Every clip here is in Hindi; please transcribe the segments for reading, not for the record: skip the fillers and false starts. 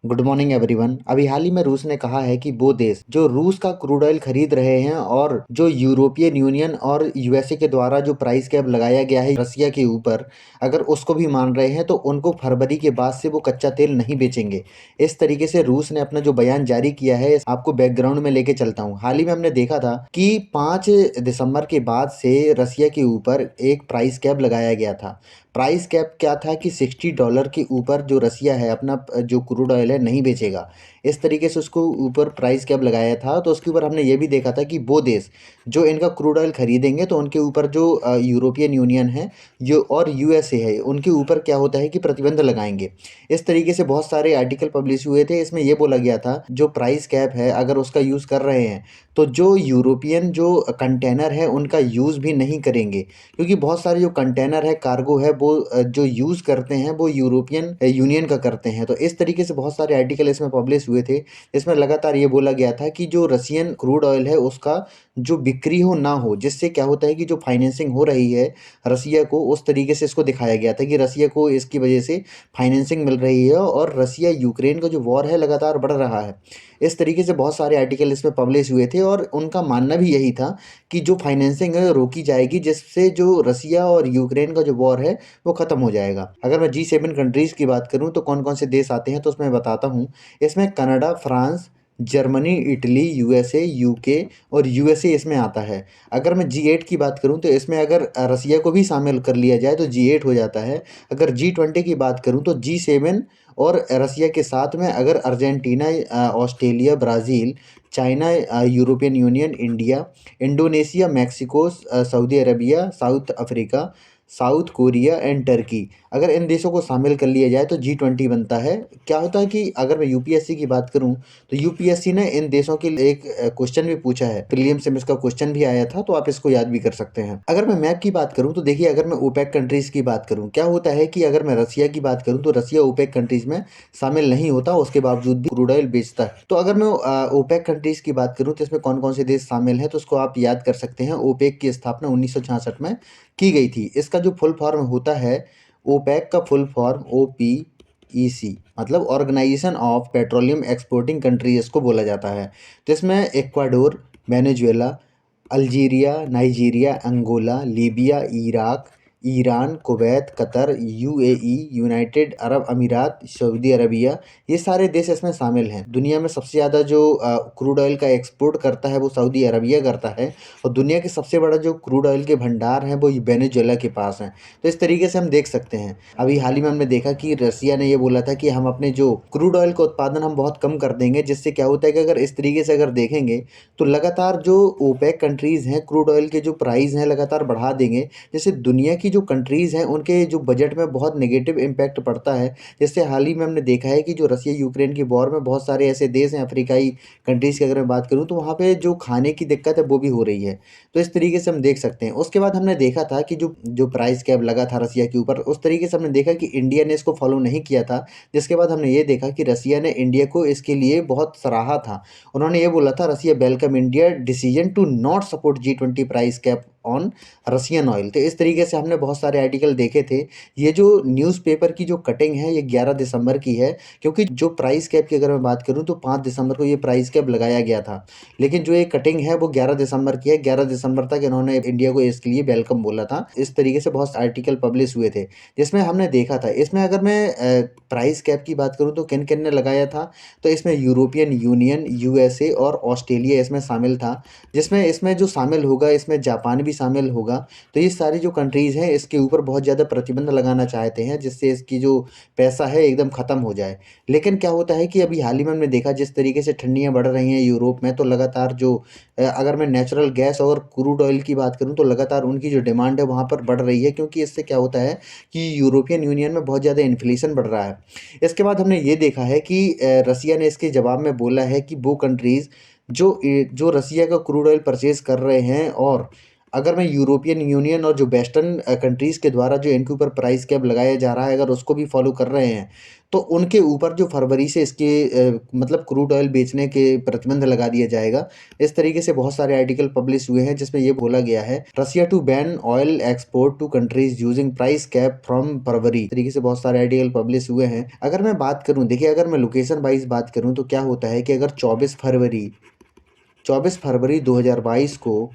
Good morning everyone. अभी हाल ही में रूस ने कहा है कि वो देश जो रूस का क्रूड ऑयल खरीद रहे हैं और जो यूरोपियन यूनियन और यूएसए के द्वारा जो प्राइस कैप लगाया गया है रसिया के ऊपर, अगर उसको भी मान रहे हैं तो उनको फरवरी के बाद से वो कच्चा तेल नहीं बेचेंगे। इस तरीके से रूस ने अपना जो बयान जारी किया है, आपको बैकग्राउंड में लेके चलता हूँ। हाल ही में हमने देखा था कि 5 दिसंबर के बाद से रसिया के ऊपर एक प्राइस कैप लगाया गया था। प्राइस कैप क्या था कि $60 के ऊपर जो रसिया है अपना जो क्रूड ऑयल है नहीं बेचेगा। इस तरीके से उसको ऊपर प्राइस कैप लगाया था। तो उसके ऊपर हमने ये भी देखा था कि वो देश जो इनका क्रूड ऑयल खरीदेंगे तो उनके ऊपर जो यूरोपियन यूनियन है जो और यूएसए है उनके ऊपर क्या होता है कि प्रतिबंध लगाएंगे। इस तरीके से बहुत सारे आर्टिकल पब्लिश हुए थे। इसमें यह बोला गया था जो प्राइस कैप है अगर उसका यूज़ कर रहे हैं तो जो यूरोपियन जो कंटेनर है उनका यूज़ भी नहीं करेंगे, क्योंकि बहुत सारे जो कंटेनर है कार्गो है वो जो यूज़ करते हैं वो यूरोपियन यूनियन का करते हैं। तो इस तरीके से बहुत सारे आर्टिकल इसमें पब्लिश हुए थे। इसमें लगातार ये बोला गया था कि जो रसियन क्रूड ऑयल है उसका जो बिक्री हो ना हो, जिससे क्या होता है कि जो फाइनेंसिंग हो रही है रसिया को, उस तरीके से इसको दिखाया गया था कि रसिया को इसकी वजह से फाइनेंसिंग मिल रही है और रसिया यूक्रेन का जो वॉर है लगातार बढ़ रहा है। इस तरीके से बहुत सारे आर्टिकल इसमें पब्लिश हुए थे और उनका मानना भी यही था कि जो फाइनेंसिंग है रोकी जाएगी, जिससे जो रसिया और यूक्रेन का जो वॉर है वो ख़त्म हो जाएगा। अगर मैं G7 कंट्रीज़ की बात करूँ तो कौन कौन से देश आते हैं तो उसमें बताता हूँ। इसमें Canada, France, Germany, Italy, USA, UK और यूएसए इसमें आता है। अगर मैं G8 की बात करूँ तो इसमें अगर रसिया को भी शामिल कर लिया जाए तो G8 हो जाता है। अगर G20 की बात करूँ तो G7 और रसिया के साथ में अगर Argentina, Australia, Brazil, China, European union, India, Indonesia, Mexico, Saudi Arabia, south Africa, south Korea and Turkey, अगर इन देशों को शामिल कर लिया जाए तो G20 बनता है। क्या होता है कि अगर मैं यूपीएससी की बात करूं तो यूपीएससी ने इन देशों के लिए एक क्वेश्चन भी पूछा है, प्रीलिम्स में इसका क्वेश्चन भी आया था, तो आप इसको याद भी कर सकते हैं। अगर मैं मैप की बात करूं तो देखिए, अगर मैं ओपेक कंट्रीज की बात करूं, क्या होता है कि अगर मैं रसिया की बात करूं तो रसिया ओपेक कंट्रीज में शामिल नहीं होता, उसके बावजूद भी क्रूड ऑयल बेचता है। तो अगर मैं ओपेक कंट्रीज की बात करूं तो इसमें कौन कौन से देश शामिल हैं तो उसको आप याद कर सकते हैं। ओपेक की स्थापना 1966 में की गई थी। इसका जो फुल फॉर्म होता है, ओपेक का फुल फॉर्म OPEC, मतलब organisation of petroleum exporting countries को बोला जाता है। तो इसमें Ecuador, Venezuela, Algeria, Nigeria, Angola, Libya, Iraq, Iran, Kuwait, Qatar, UAE, United Arab Emirates, Saudi Arabia, ये सारे देश इसमें शामिल हैं। दुनिया में सबसे ज़्यादा जो क्रूड ऑयल का एक्सपोर्ट करता है वो सऊदी अरबिया करता है, और दुनिया के सबसे बड़ा जो क्रूड ऑयल के भंडार हैं वो वेनेजुएला के पास हैं। तो इस तरीके से हम देख सकते हैं। अभी हाल ही में हमने देखा कि रसिया ने ये बोला था कि हम अपने जो क्रूड ऑयल का उत्पादन हम बहुत कम कर देंगे, जिससे क्या होता है कि अगर इस तरीके से अगर देखेंगे तो लगातार जो ओपेक कंट्रीज़ हैं क्रूड ऑयल के जो प्राइस हैं लगातार बढ़ा देंगे, जिससे दुनिया की जो कंट्रीज़ हैं उनके जो बजट में बहुत नेगेटिव इम्पैक्ट पड़ता है। जैसे हाल ही में हमने देखा है कि जो रसिया यूक्रेन की वॉर में बहुत सारे ऐसे देश हैं अफ्रीकाई कंट्रीज़ की, अगर मैं बात करूँ तो वहाँ पे जो खाने की दिक्कत है वो भी हो रही है। तो इस तरीके से हम देख सकते हैं। उसके बाद हमने देखा था कि जो जो प्राइस कैप लगा था रसिया के ऊपर, उस तरीके से हमने देखा कि इंडिया ने इसको फॉलो नहीं किया था। जिसके बाद हमने ये देखा कि रसिया ने इंडिया को इसके लिए बहुत सराहा था। उन्होंने ये बोला था, Russia welcome India decision to not support G20 price cap on Russian oil. तो इस तरीके से हमने बहुत सारे आर्टिकल देखे थे। ये जो न्यूज़पेपर की जो कटिंग है ये 11 दिसंबर की है, क्योंकि जो प्राइस कैप की अगर मैं बात करूँ तो 5 दिसंबर को ये प्राइस कैप लगाया गया था, लेकिन जो ये कटिंग है वो 11 दिसंबर की है। 11 दिसंबर तक इन्होंने इंडिया को इसके लिए वेलकम बोला था। इस तरीके से बहुत आर्टिकल पब्लिश हुए थे जिसमें हमने देखा था। इसमें अगर मैं प्राइस कैप की बात करूँ तो किन किन ने लगाया था, तो इसमें यूरोपियन यूनियन, यूएसए और ऑस्ट्रेलिया इसमें शामिल था। जिसमें इसमें जो शामिल होगा इसमें जापान भी शामिल होगा। तो ये सारी जो कंट्रीज़ हैं इसके ऊपर बहुत ज़्यादा प्रतिबंध लगाना चाहते हैं, जिससे इसकी जो पैसा है एकदम ख़त्म हो जाए। लेकिन क्या होता है कि अभी हाल ही में हमने देखा जिस तरीके से ठंडियाँ बढ़ रही हैं यूरोप में, तो लगातार जो अगर मैं नेचुरल गैस और क्रूड ऑयल की बात करूँ तो लगातार उनकी जो डिमांड है वहाँ पर बढ़ रही है, क्योंकि इससे क्या होता है कि यूरोपियन यूनियन में बहुत ज़्यादा इन्फ्लेशन बढ़ रहा है। इसके बाद हमने ये देखा है कि रसिया ने इसके जवाब में बोला है कि वो कंट्रीज़ जो रसिया का क्रूड ऑयल परचेज़ कर रहे हैं और अगर मैं यूरोपियन यूनियन और जो वेस्टर्न कंट्रीज़ के द्वारा जो इनके ऊपर प्राइस कैप लगाया जा रहा है, अगर उसको भी फॉलो कर रहे हैं, तो उनके ऊपर जो फरवरी से इसके मतलब क्रूड ऑयल बेचने के प्रतिबंध लगा दिया जाएगा। इस तरीके से बहुत सारे आर्टिकल पब्लिश हुए हैं जिसमें ये बोला गया है, Russia to ban oil export to countries using price cap from February. इस तरीके से बहुत सारे आर्टिकल पब्लिश हुए हैं। अगर मैं बात करूं, देखिए अगर मैं लोकेशन वाइज बात करूं तो क्या होता है कि अगर 24 फरवरी 2022 को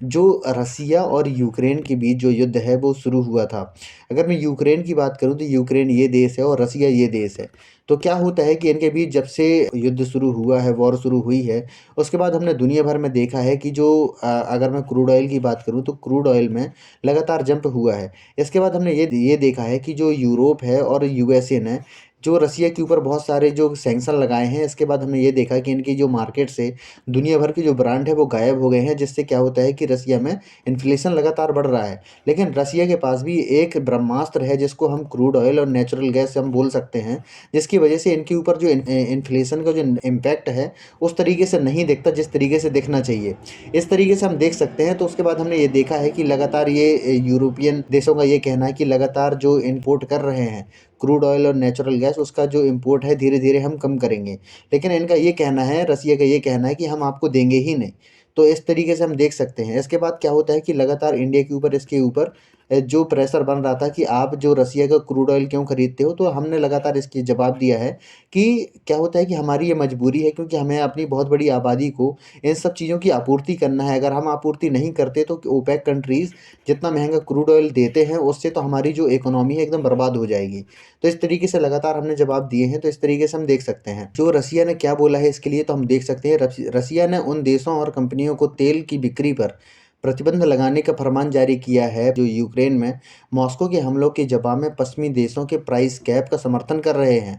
जो रसिया और यूक्रेन के बीच जो युद्ध है वो शुरू हुआ था। अगर मैं यूक्रेन की बात करूं तो यूक्रेन ये देश है और रसिया ये देश है। तो क्या होता है कि इनके बीच जब से युद्ध शुरू हुआ है, वॉर शुरू हुई है, उसके बाद हमने दुनिया भर में देखा है कि जो अगर मैं क्रूड ऑयल की बात करूं तो क्रूड ऑयल में लगातार जंप हुआ है। इसके बाद हमने ये देखा है कि जो यूरोप है और यूएसए ने जो रसिया के ऊपर बहुत सारे जो सैंक्शन लगाए हैं, इसके बाद हमने ये देखा कि इनकी जो मार्केट से दुनिया भर के जो ब्रांड है वो गायब हो गए हैं, जिससे क्या होता है कि रसिया में इन्फ्लेशन लगातार बढ़ रहा है। लेकिन रसिया के पास भी एक ब्रह्मास्त्र है जिसको हम क्रूड ऑयल और नेचुरल गैस हम बोल सकते हैं, जिसकी वजह से इनके ऊपर जो इन्फ्लेशन का जो इम्पैक्ट है उस तरीके से नहीं दिखता जिस तरीके से दिखना चाहिए। इस तरीके से हम देख सकते हैं। तो उसके बाद हमने ये देखा है कि लगातार ये यूरोपियन देशों का ये कहना है कि लगातार जो इम्पोर्ट कर रहे हैं क्रूड ऑयल और नेचुरल गैस, उसका जो इम्पोर्ट है धीरे धीरे हम कम करेंगे। लेकिन इनका ये कहना है, रसिया का ये कहना है कि हम आपको देंगे ही नहीं। तो इस तरीके से हम देख सकते हैं। इसके बाद क्या होता है कि लगातार इंडिया के ऊपर इसके ऊपर जो प्रेशर बन रहा था कि आप जो रसिया का क्रूड ऑयल क्यों खरीदते हो, तो हमने लगातार इसकी जवाब दिया है कि क्या होता है कि हमारी ये मजबूरी है, क्योंकि हमें अपनी बहुत बड़ी आबादी को इन सब चीज़ों की आपूर्ति करना है। अगर हम आपूर्ति नहीं करते तो ओपेक कंट्रीज़ जितना महंगा क्रूड ऑयल देते हैं उससे तो हमारी जो इकोनॉमी है एकदम बर्बाद हो जाएगी। तो इस तरीके से लगातार हमने जवाब दिए हैं। तो इस तरीके से हम देख सकते हैं जो रसिया ने क्या बोला है इसके लिए। तो हम देख सकते हैं रसिया ने उन देशों और कंपनियों को तेल की बिक्री पर प्रतिबंध लगाने का फरमान जारी किया है जो यूक्रेन में मॉस्को के हमलों के जवाब में पश्चिमी देशों के प्राइस कैप का समर्थन कर रहे हैं।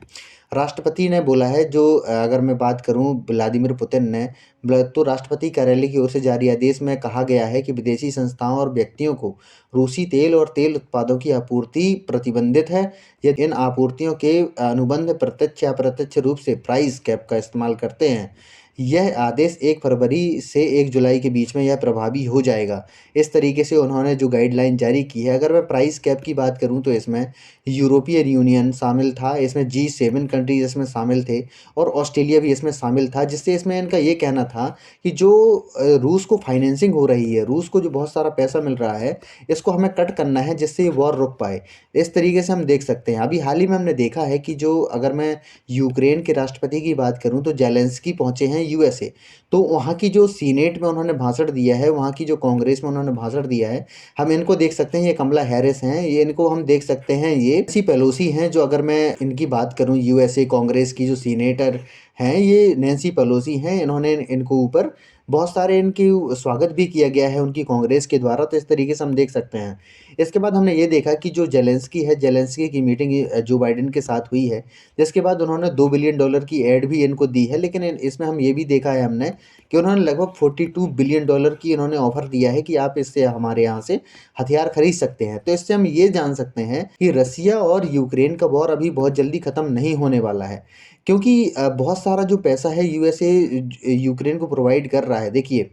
राष्ट्रपति ने बोला है, जो अगर मैं बात करूं व्लादिमीर पुतिन ने, तो राष्ट्रपति कार्यालय की ओर से जारी आदेश में कहा गया है कि विदेशी संस्थाओं और व्यक्तियों को रूसी तेल और तेल उत्पादों की आपूर्ति प्रतिबंधित है यदि इन आपूर्तियों के अनुबंध प्रत्यक्ष या अप्रत्यक्ष रूप से प्राइस कैप का इस्तेमाल करते हैं। यह आदेश 1 फरवरी से 1 जुलाई के बीच में यह प्रभावी हो जाएगा। इस तरीके से उन्होंने जो गाइडलाइन जारी की है। अगर मैं प्राइस कैप की बात करूं तो इसमें यूरोपियन यूनियन शामिल था, इसमें G7 कंट्रीज इसमें शामिल थे और ऑस्ट्रेलिया भी इसमें शामिल था, जिससे इसमें इनका ये कहना था कि जो रूस को फाइनेंसिंग हो रही है, रूस को जो बहुत सारा पैसा मिल रहा है, इसको हमें कट करना है जिससे ये वॉर रुक पाए। इस तरीके से हम देख सकते हैं। अभी हाल ही में हमने देखा है कि जो अगर मैं यूक्रेन के राष्ट्रपति की बात करूं तो जेलेंस्की पहुंचे हैं यूएसए। तो वहाँ की जो सीनेट में उन्होंने भाषण दिया है, वहाँ की जो कांग्रेस में उन्होंने भाषण दिया है, हम इनको देख सकते हैं। ये कमला हैरिस हैं, ये इनको हम देख सकते हैं। ये नैंसी पेलोसी हैं, जो अगर मैं इनकी बात करूं यूएसए कांग्रेस की जो सीनेटर हैं, ये नैंसी पेलोसी हैं। इन्होंने इनको ऊपर बहुत सारे इनकी स्वागत भी किया गया है उनकी कांग्रेस के द्वारा। तो इस तरीके से हम देख सकते हैं। इसके बाद हमने ये देखा कि जो जेलेंस्की है, जेलेंस्की की मीटिंग जो बाइडेन के साथ हुई है, जिसके बाद उन्होंने $2 बिलियन की एड भी इनको दी है। लेकिन इसमें हम ये भी देखा है हमने कि उन्होंने लगभग $42 बिलियन की इन्होंने ऑफर दिया है कि आप इससे हमारे यहाँ से हथियार खरीद सकते हैं। तो इससे हम ये जान सकते हैं कि रसिया और यूक्रेन का वॉर अभी बहुत जल्दी खत्म नहीं होने वाला है, क्योंकि बहुत सारा जो पैसा है यूएसए यूक्रेन को प्रोवाइड कर रहा है। देखिए,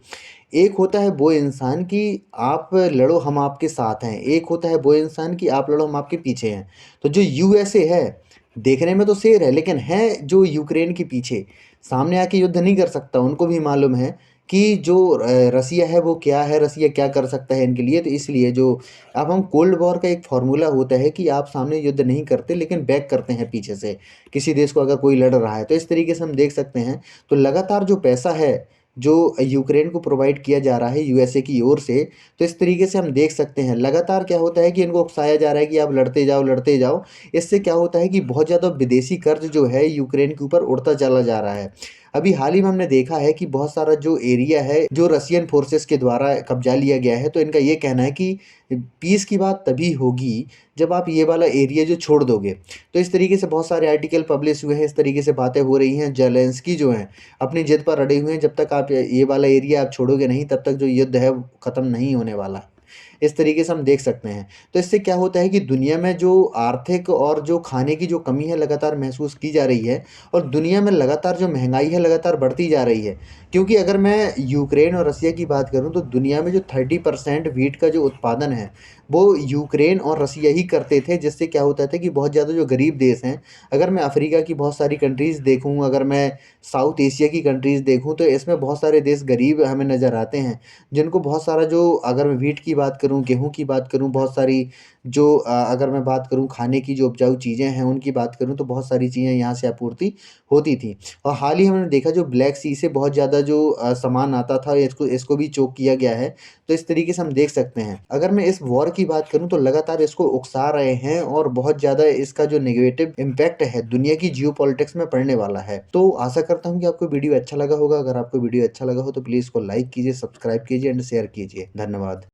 एक होता है वो इंसान कि आप लड़ो हम आपके साथ हैं, एक होता है वो इंसान कि आप लड़ो हम आपके पीछे हैं। तो जो यूएसए है, देखने में तो शेर है लेकिन है जो यूक्रेन के पीछे, सामने आके युद्ध नहीं कर सकता। उनको भी मालूम है कि जो रसिया है वो क्या है, रसिया क्या कर सकता है इनके लिए। तो इसलिए जो अब हम कोल्ड वॉर का एक फार्मूला होता है कि आप सामने युद्ध नहीं करते लेकिन बैक करते हैं पीछे से किसी देश को अगर कोई लड़ रहा है। तो इस तरीके से हम देख सकते हैं। तो लगातार जो पैसा है जो यूक्रेन को प्रोवाइड किया जा रहा है यूएसए की ओर से, तो इस तरीके से हम देख सकते हैं लगातार क्या होता है कि इनको उकसाया जा रहा है कि आप लड़ते जाओ लड़ते जाओ। इससे क्या होता है कि बहुत ज़्यादा विदेशी कर्ज जो है यूक्रेन के ऊपर उड़ता चला जा रहा है। अभी हाल ही में हमने देखा है कि बहुत सारा जो एरिया है जो रशियन फोर्सेस के द्वारा कब्जा लिया गया है। तो इनका ये कहना है कि पीस की बात तभी होगी जब आप ये वाला एरिया जो छोड़ दोगे। तो इस तरीके से बहुत सारे आर्टिकल पब्लिश हुए हैं, इस तरीके से बातें हो रही हैं। जेलेंस्की जो हैं अपनी जिद पर अड़े हुए हैं, जब तक आप ये वाला एरिया आप छोड़ोगे नहीं तब तक जो युद्ध है वो ख़त्म नहीं होने वाला है। इस तरीके से हम देख सकते हैं। तो इससे क्या होता है कि दुनिया में जो आर्थिक और जो खाने की जो कमी है लगातार महसूस की जा रही है और दुनिया में लगातार जो महँगाई है लगातार बढ़ती जा रही है। क्योंकि अगर मैं यूक्रेन और रसिया की बात करूँ तो दुनिया में जो 30% व्हीट का जो उत्पादन है, वो यूक्रेन और रसिया ही करते थे, जिससे क्या होता था कि बहुत ज़्यादा जो गरीब देश हैं, अगर मैं अफ्रीका की बहुत सारी कंट्रीज़ देखूँ, अगर मैं साउथ एशिया की कंट्रीज़ देखूँ, तो इसमें बहुत सारे देश गरीब हमें नज़र आते हैं, जिनको बहुत सारा जो अगर मैं व्हीट की बात करूँ, गेहूँ की बात करूँ, बहुत सारी जो अगर मैं बात करूँ खाने की जो उपजाऊ चीज़ें हैं, उनकी बात करूँ, तो बहुत सारी चीज़ें यहाँ से आपूर्ति होती थी। और हाल ही हमने देखा जो ब्लैक सी से बहुत ज़्यादा जो सामान आता था, इसको इसको भी चोक किया गया है। तो इस तरीके से हम देख सकते हैं। अगर मैं इस वॉर की बात करूँ तो लगातार इसको उकसा रहे हैं और बहुत ज़्यादा इसका जो नेगेटिव इम्पैक्ट है दुनिया की जियोपॉलिटिक्स में पड़ने वाला है। तो आशा करता हूँ कि आपको वीडियो अच्छा लगा होगा। अगर आपको वीडियो अच्छा लगा हो तो प्लीज़ इसको लाइक कीजिए, सब्सक्राइब कीजिए एंड शेयर कीजिए। धन्यवाद।